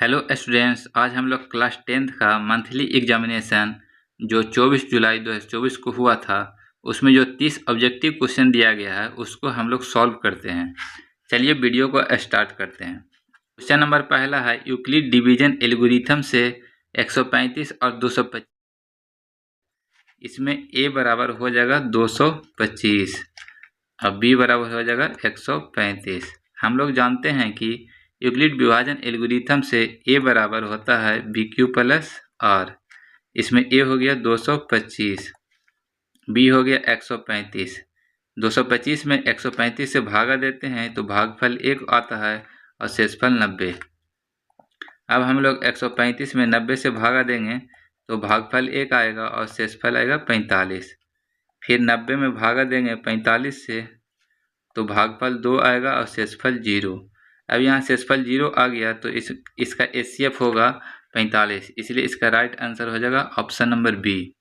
Hello students, आज हम लोग क्लास 10th का मंथली एग्जामिनेशन जो 24 जुलाई 2024 को हुआ था, उसमें जो 30 ऑब्जेक्टिव क्वेश्चन दिया गया है उसको हम लोग सॉल्व करते हैं। चलिए वीडियो को स्टार्ट करते हैं। क्वेश्चन नंबर पहला है, यूक्लिड डिवीजन एल्गोरिथम से 135 और 225, इसमें a बराबर हो जाएगा 225 और b बराबर हो जाएगा 135। हम लोग जानते हैं कि यूक्लिड विभाजन एल्गोरिथम से a बराबर होता है BQ प्लस r। इसमें a हो गया 225, b हो गया 135। 225 में 135 से भागा देते हैं तो भागफल 1 आता है और शेषफल 90। अब हम लोग 135 में 90 से भागा देंगे तो भागफल 1 आएगा और शेषफल आएगा 45। फिर 90 में भागा देंगे 45 से तो भागफल 2 आएगा और शेषफल 0। अब यहाँ शेषफल 0 आ गया तो इसका HCF होगा 45, इसलिए इसका राइट आंसर हो जाएगा option number B.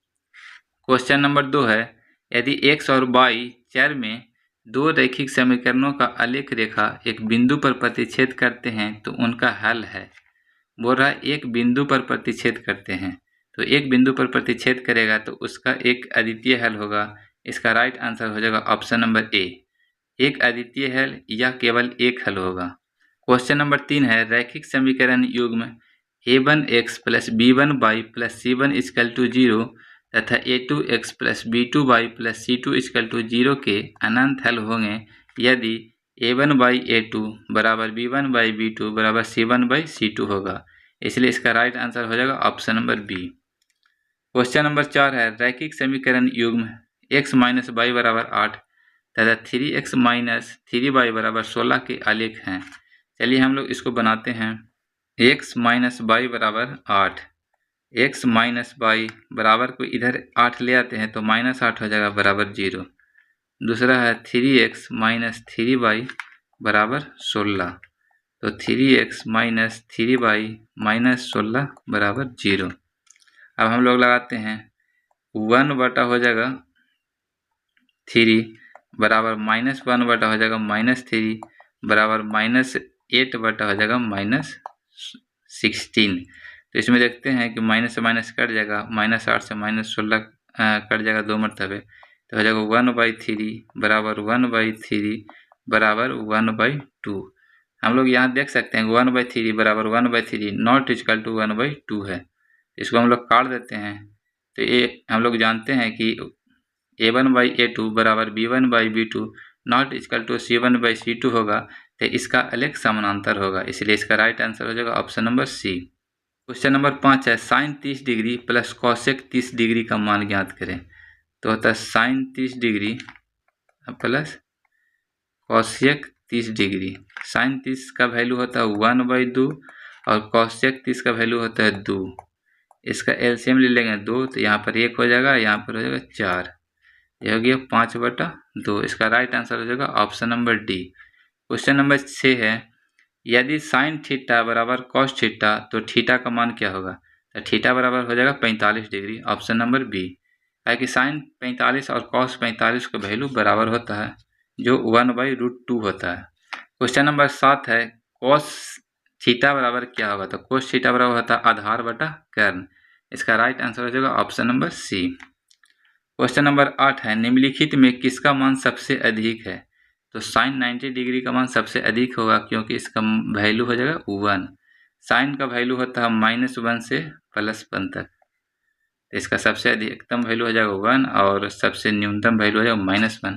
Question number 2 है, यदि x और y चर में दो रैखिक समीकरणों का आलेख रेखा एक बिंदु पर प्रतिच्छेद करते हैं तो उनका हल है। बोल रहा है एक बिंदु पर प्रतिच्छेद करते हैं, तो एक बिंदु पर प्रतिच्छेद करेगा तो उसका एक अद्वितीय हल होगा। इसका राइट आंसर हो जाएगा ऑप्शन नंबर ए, एक अद्वितीय हल या केवल एक हल होगा। क्वेश्चन नंबर 3 है, रैखिक समीकरण युग्म a1x plus b1y plus c1 equal to 0 तथा a2x plus b2y plus c2 equal to 0 के अनंत हल होंगे यदि a1 बाई a2 बराबर b1 बाई b2 बराबर c1 बाई c2 होगा। इसलिए इसका राइट आंसर हो जाएगा option number B. Question number 4 है, रैखिक समीकरण युग्म x माइनस वाई बराबर 8 तथा 3x माइनस 3y बराबर 16 के आलेख हैं। चलिए हम लोग इसको बनाते हैं। x माइनस वाई बराबर 8, x माइनस वाई बराबर को इधर 8 ले आते हैं तो माइनस 8 हो जाएगा बराबर 0। दूसरा है 3x माइनस 3y बराबर 16, तो 3x माइनस 3y माइनस 16 बराबर 0। अब हम लोग लगाते हैं 1 बटा हो जाएगा 3 बराबर माइनस 1 बटा हो जाएगा माइनस 3 बराबर माइनस 8 बटा हो जाएगा माइनस 16। तो इसमें देखते हैं कि माइनस से माइनस कट जाएगा, माइनस 8 से माइनस 16 कट जाएगा 2 मरतबे, तो हो जाएगा 1/3 बराबर 1/3 बराबर 1/2। हम लोग यहाँ देख सकते हैं 1/3 बराबर 1/3 नॉट इक्वल टू 1/2 है। इसको हम लोग काट देते हैं तो ये हम लोग जानते हैं कि a1/a2 बराबर b1/b2 not equal to c1/c2 होगा, तो इसका आलेख समानांतर होगा। इसलिए इसका राइट आंसर हो जाएगा option number C. Question number 5 है, sine 30 degree plus cosec 30 degree का मान ज्ञात करें। तो होता है sine 30 degree plus cosec 30 degree. Sine 30 का वैल्यू होता है 1/2 और कॉसेक 30 का वैल्यू होता है 2। इसका एलसीएम ले लेंगे 2, तो यहाँ पर 1 हो जाएगा, यहाँ पर हो जाएगा 4, यह हो गया 5/2। इसका राइट आंसर हो जाएगा option number D. Question number 6 है, यदि साइन थीटा बराबर कॉस थीटा तो थीटा का मान क्या होगा। तो थीटा बराबर हो जाएगा 45 डिग्री, ऑप्शन नंबर बी। है कि साइन 45 और कॉस 45 का वैल्यू बराबर होता है जो 1/√2 होता है। क्वेश्चन नंबर 7 है, कॉस थीटा बराबर क्या होगा। तो कोस थीटा बराबर होता है आधार बटा कर्ण। इसका राइट आंसर हो जाएगा option number C. Question number 8 है, निम्नलिखित में किसका मान सबसे अधिक है। तो साइन 90 डिग्री का मान सबसे अधिक होगा क्योंकि इसका वैल्यू हो जाएगा 1। साइन का वैल्यू होता है -1 से +1 तक, इसका सबसे अधिकतम वैल्यू हो जाएगा 1 और सबसे न्यूनतम वैल्यू हो जाएगा -1।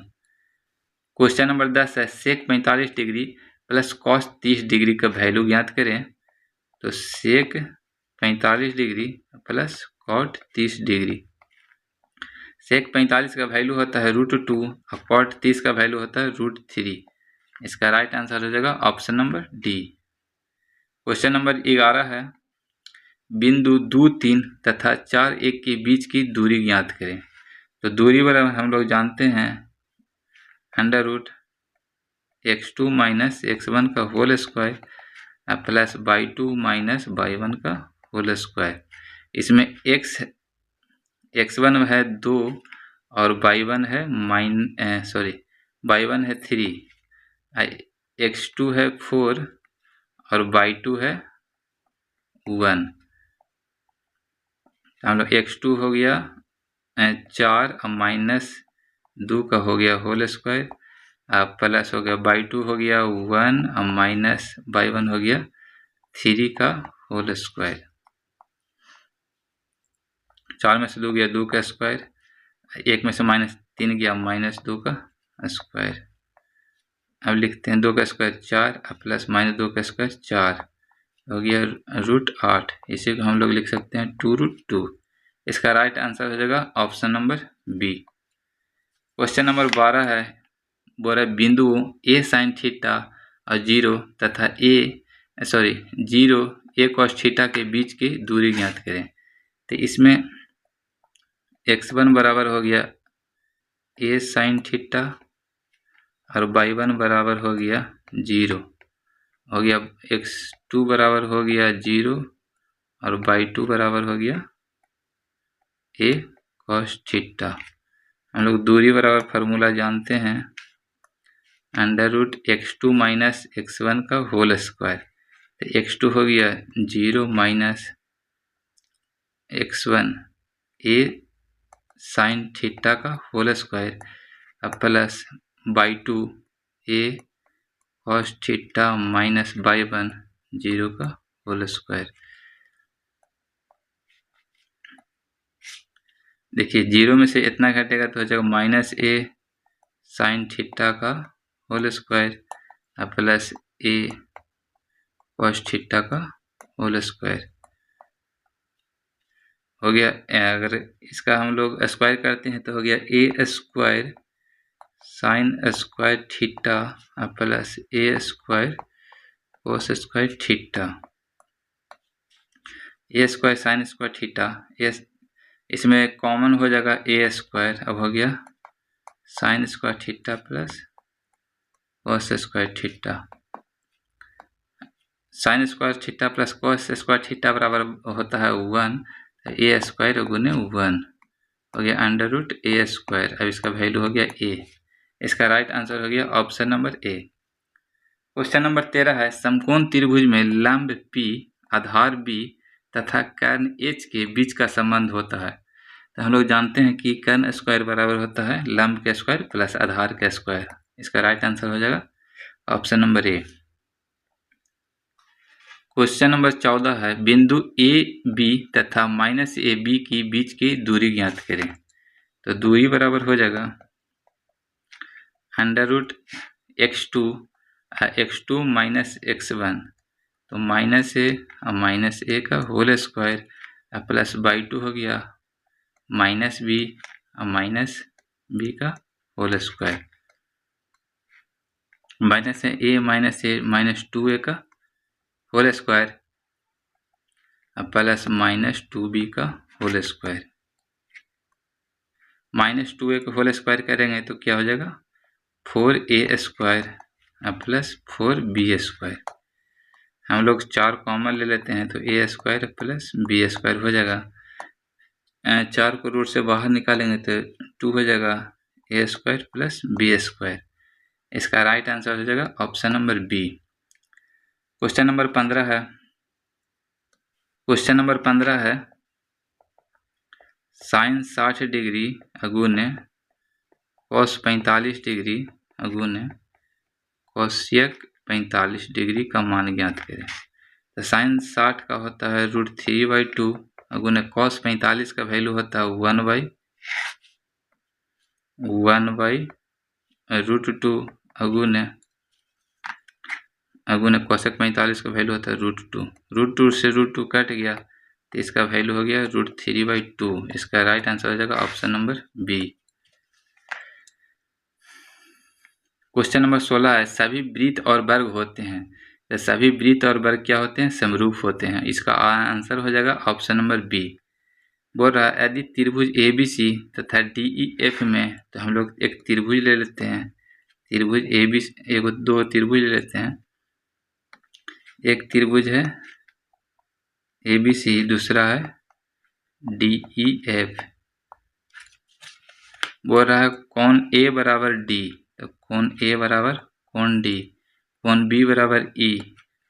क्वेश्चन नंबर 10 है, सेक 45 डिग्री प्लस कॉस 30 डिग्री का वैल्यू ज्ञात करें। तो सेक 45 डिग्री प्लस कॉट 30 डिग्री। सेक 45 का वैल्यू होता है √2 और कॉट 30 का वैल्यू होता है √3। इसका राइट आंसर हो जाएगा option number D. Question number 11 है, बिंदु 2, 3 तथा 4, 1 के बीच की दूरी ज्ञात करें। तो दूरी बराबर हम लोग जानते हैं √x2 माइनस x1 का whole square plus y2 minus y1 का होल स्क्वायर। इसमें x1 है 2 और y1 है y1 है 3, x2 है 4 और y2 है 1। हम लोग x2 हो गया 4 और -2 का हो गया होल स्क्वायर, प्लस हो गया बाई 2 हो गया 1 और माइनस बाई 1 हो गया 3 का होल स्क्वायर। 4 में से 2 गया 2 का स्क्वायर, 1 में से -3 गया -2 का स्क्वायर। अब लिखते हैं 2 का स्क्वायर 4 प्लस -2 का स्क्वायर 4 हो गया √8। इसी को हम लोग लिख सकते हैं 2√2। इसका राइट आंसर हो जाएगा option number B. Question number 12 है, बोल रहा है बिंदु a sin थीटा और 0 तथा 0 a cos थीटा के बीच की दूरी ज्ञात करें। तो इसमें x1 बराबर हो गया a sin थीटा और y1 बराबर हो गया 0 हो गया, x2 बराबर हो गया 0 और y2 बराबर हो गया a cos थीटा। हम लोग दूरी बराबर फार्मूला जानते हैं, √x2 माइनस x1 का होल स्क्वायर। तो x2 हो गया 0 minus x1 a sin theta का whole square plus by 2 a cos theta minus by 1 0 का होल स्क्वायर। देखिए 0 में से इतना घटेगा तो हो जाएगा -a sin थीटा का whole square plus a cos theta का होल स्क्वायर हो गया। अगर इसका हम लोग स्क्वायर करते हैं तो हो गया a square sine square theta plus a square cos square theta. a square sine square theta, इसमें कॉमन हो जाएगा a स्क्वायर, अब हो गया sine square theta plus cos square theta. Sine square theta plus cos square theta बराबर होता है 1, तो a स्क्वायर गुने 1 हो गया √a स्क्वायर। अब इसका वैल्यू हो गया a। इसका राइट आंसर हो गया ऑप्शन नंबर ए। क्वेश्चन नंबर 13 है, समकोण त्रिभुज में लंब P, आधार B तथा कर्ण H के बीच का संबंध होता है। तो हम लोग जानते हैं कि कर्ण स्क्वायर बराबर होता है लंब के स्क्वायर प्लस आधार के स्क्वायर। इसका राइट आंसर हो जाएगा ऑप्शन नंबर ए। क्वेश्चन नंबर 14 है, बिंदु ए बी तथा -AB की बीच की दूरी ज्ञात करें। तो दूरी बराबर हो जाएगा √x2 माइनस x1, तो -a और -a का होल स्क्वायर प्लस बाई 2 हो गया -b और -b का होल स्क्वायर, -2a का होल स्क्वायर प्लस -2b का होल स्क्वायर। -2a का होल स्क्वायर करेंगे तो क्या हो जाएगा 4a square plus 4b square. हम लोग 4 कॉमन ले लेते हैं तो a square plus b square हो जाएगा। 4 को रूट से बाहर निकालेंगे तो 2 हो जाएगा a square plus b square. इसका राइट आंसर हो जाएगा option number B. Question number 15 है, साइन 60 डिग्री अगुने कॉस 45 डिग्री अगुने कोसेक 45 डिग्री का मान ज्ञात करें। तो साइन 60 का होता है √3/2 अगुने कॉस 45 का वैल्यू होता है 1/√2 अगुने कोसेक 45 का वैल्यू होता है √2 से √2 कट गया तो इसका वैल्यू हो गया √3/2। इसका राइट आंसर हो जाएगा option number B. Question number 16 है, सभी वृत्त और वर्ग होते हैं। तो सभी वृत्त और वर्ग क्या होते हैं, समरूप होते हैं। इसका आंसर हो जाएगा ऑप्शन नंबर बी। बोल रहा है यदि त्रिभुज ABC तथा DEF में, तो हम लोग एक त्रिभुज ले लेते हैं, त्रिभुज ABC, 2 त्रिभुज ले लेते हैं। एक त्रिभुज है ABC, दूसरा है DEF। बोल रहा है कोण A बराबर D, तो कोण A बराबर कोण D, कोण B बराबर E,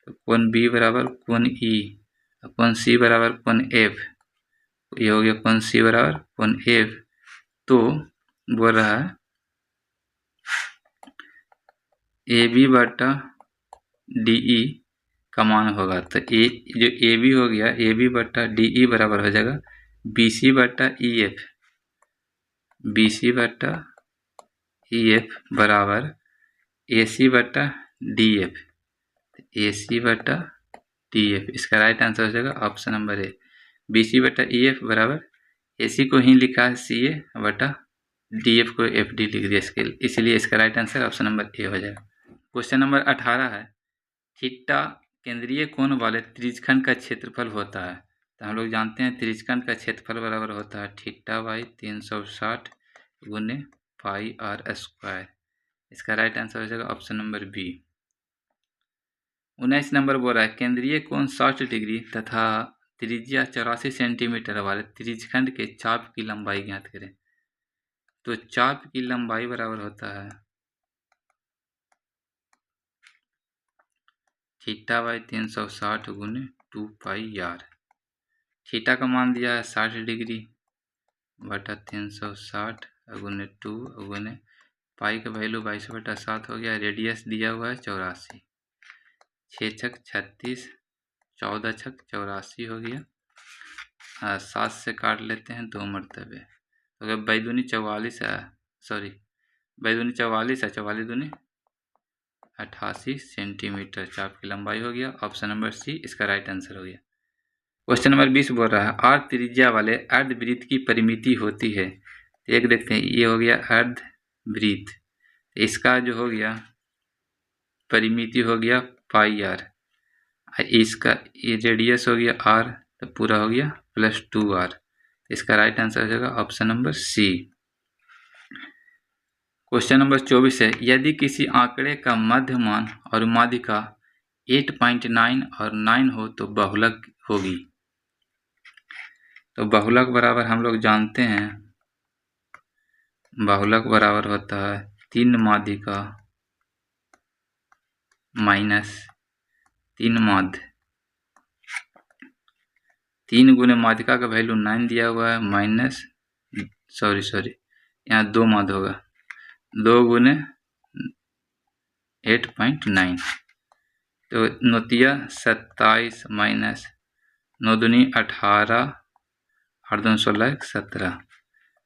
तो कोण B बराबर कोण E, कोण सी बराबर कोण एफ, ये हो गया कोण सी बराबर कोण एफ। तो बोल रहा है ए बी बटा डी ई का मान होगा, तो ए जो ए बी हो गया, ए बी बटा डी ई बराबर हो जाएगा बी सी बटा ई एफ, बी सी बटा ई एफ बराबर ए सी बटा डी एफ, ए सी बटा डी एफ। इसका राइट आंसर हो जाएगा option number A, B C बटा ई एफ बराबर ए सी को ही लिखा है सी ए बटा डी एफ को एफ डी लिख दिया इसके, इसलिए इसका राइट आंसर ऑप्शन नंबर ए हो जाएगा। क्वेश्चन नंबर 18 है, थीटा केंद्रीय कोण वाले त्रिज्यखंड का क्षेत्रफल होता है। तो हम लोग जानते हैं त्रिज्यखंड का क्षेत्रफल बराबर होता है थीटा बाई 360 गुने पाई आर स्क्वायर। इसका राइट आंसर हो जाएगा ऑप्शन नंबर बी। 19 नंबर बोल रहा है, केंद्रीय कोण 60 डिग्री तथा त्रिज्या 84 सेंटीमीटर वाले त्रिज्यखंड के चाप की लंबाई ज्ञात करें। तो चाप की लंबाई बराबर होता है थीटा बाई 360 गुने 2 पाई आर। थीटा का मान दिया है 60 डिग्री बटा 360 गुने 2 गुने पाई का वैल्यू 22/7 हो गया, रेडियस दिया हुआ है 84, 6 छक 36, 14 छक 84 हो गया। 7 से काट लेते हैं 2 मरतबे, तो अगर बैदूनी 44 है, सॉरी बैदूनी 44 है, 44 दूनी 88 सेंटीमीटर चाप की लंबाई हो गया। ऑप्शन नंबर सी इसका राइट आंसर हो गया। क्वेश्चन नंबर 20 बोल रहा है, आर त्रिज्या वाले अर्धवृत्त की परिमिति होती है। एक देखते हैं, ये हो गया अर्धवृत्त, इसका जो हो गया परिमिति हो गया पाई आर, इसका रेडियस हो गया आर, तो पूरा हो गया +2r। इसका राइट आंसर हो जाएगा option number C. Question number 24 है, यदि किसी आंकड़े का मध्य मान और माध्यिका 8.9 और 9 हो तो बहुलक होगी। तो बहुलक बराबर हम लोग जानते हैं, बहुलक बराबर होता है 3 माध्यिका माइनस 3 माध्य, 3 गुने माध्यिका का वैल्यू 9 दिया हुआ है, माइनस सॉरी यहाँ 2 माध्य होगा, 2 गुने 8.9, तो 9 27 माइनस 9 दूनी 18 और 2 16 17,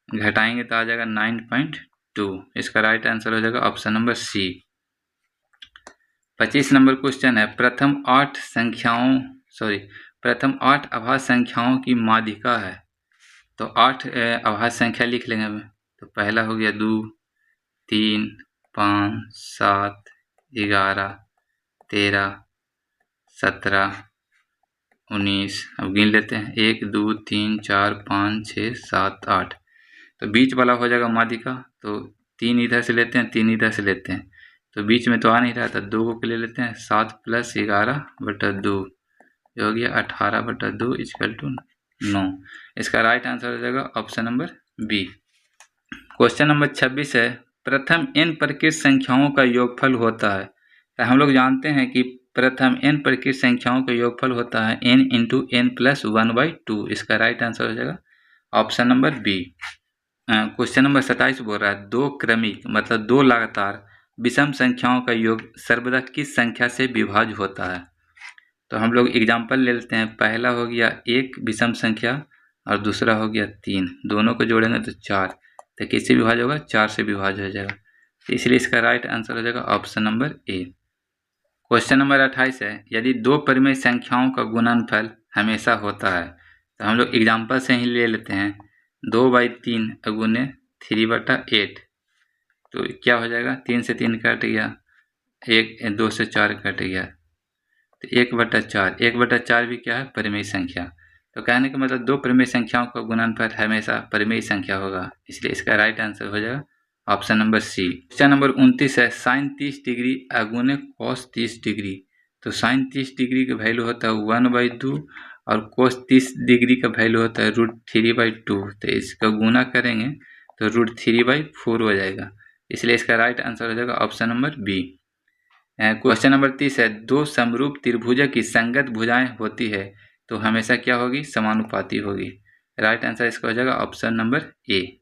घटाएंगे तो आ जाएगा 9.2। इसका राइट आंसर हो जाएगा option number C. 25 number question है, प्रथम 8 अभाज्य संख्याओं की माध्यिका है। तो 8 अभाज्य संख्या लिख लेंगे हमें। तो पहला हो गया 2, 3, 5, 7, 11, 13, 17, 19। अब गिन लेते हैं, 1, 2, 3, 4, 5, 6, 7, 8। तो बीच वाला हो जाएगा माध्यिका, तो 3 इधर से लेते हैं, 3 इधर से लेते हैं, तो बीच में तो आ नहीं रहा था, 2 को ले लेते हैं, 7 + 11/2 जो हो गया 18/2 = 9। इसका राइट आंसर हो जाएगा option number B. Question number 26 है, प्रथम n प्रकृत संख्याओं का योगफल होता है। तो हम लोग जानते हैं कि प्रथम n प्रकृत संख्याओं का योगफल होता है n × n + 1/2। इसका राइट आंसर हो जाएगा option number B. Question number 27 बोल रहा है, 2 क्रमिक मतलब 2 लगातार विषम संख्याओं का योग सर्वदा किस संख्या से विभाज्य होता है। तो हम लोग एग्जाम्पल ले लेते हैं। पहला हो गया 1 विषम संख्या और दूसरा हो गया 3, दोनों को जोड़ेंगे तो 4, तो किससे विभाज्य होगा, 4 से विभाज्य हो जाएगा, तो इसलिए इसका राइट आंसर हो जाएगा ऑप्शन नंबर ए। क्वेश्चन नंबर 28 है, यदि 2 परिमेय संख्याओं का गुणनफल हमेशा होता है। तो हम लोग एग्जाम्पल से ही ले लेते हैं, 2/3 गुने 3/8, तो क्या हो जाएगा, 3 से 3 कट गया, 2 से 4 कट गया, तो 1/4, 1/4 भी क्या है, परिमेय संख्या। तो कहने का मतलब 2 परिमेय संख्याओं का गुणनफल हमेशा परिमेय संख्या होगा, इसलिए इसका राइट आंसर हो जाएगा option number C. Question number 29 है, sin 30 डिग्री अगुने cos 30 डिग्री। तो sin 30 डिग्री का वैल्यू होता है 1/2 और cos 30 डिग्री का वैल्यू होता है √3/2। तो इसका गुना करेंगे तो √3/4 हो जाएगा, इसलिए इसका राइट आंसर हो जाएगा option number B. Question number 30 है, 2 समरूप त्रिभुजों की संगत भुजाएं होती है। तो हमेशा क्या होगी, समानुपाती होगी। राइट आंसर इसका हो जाएगा ऑप्शन नंबर ए।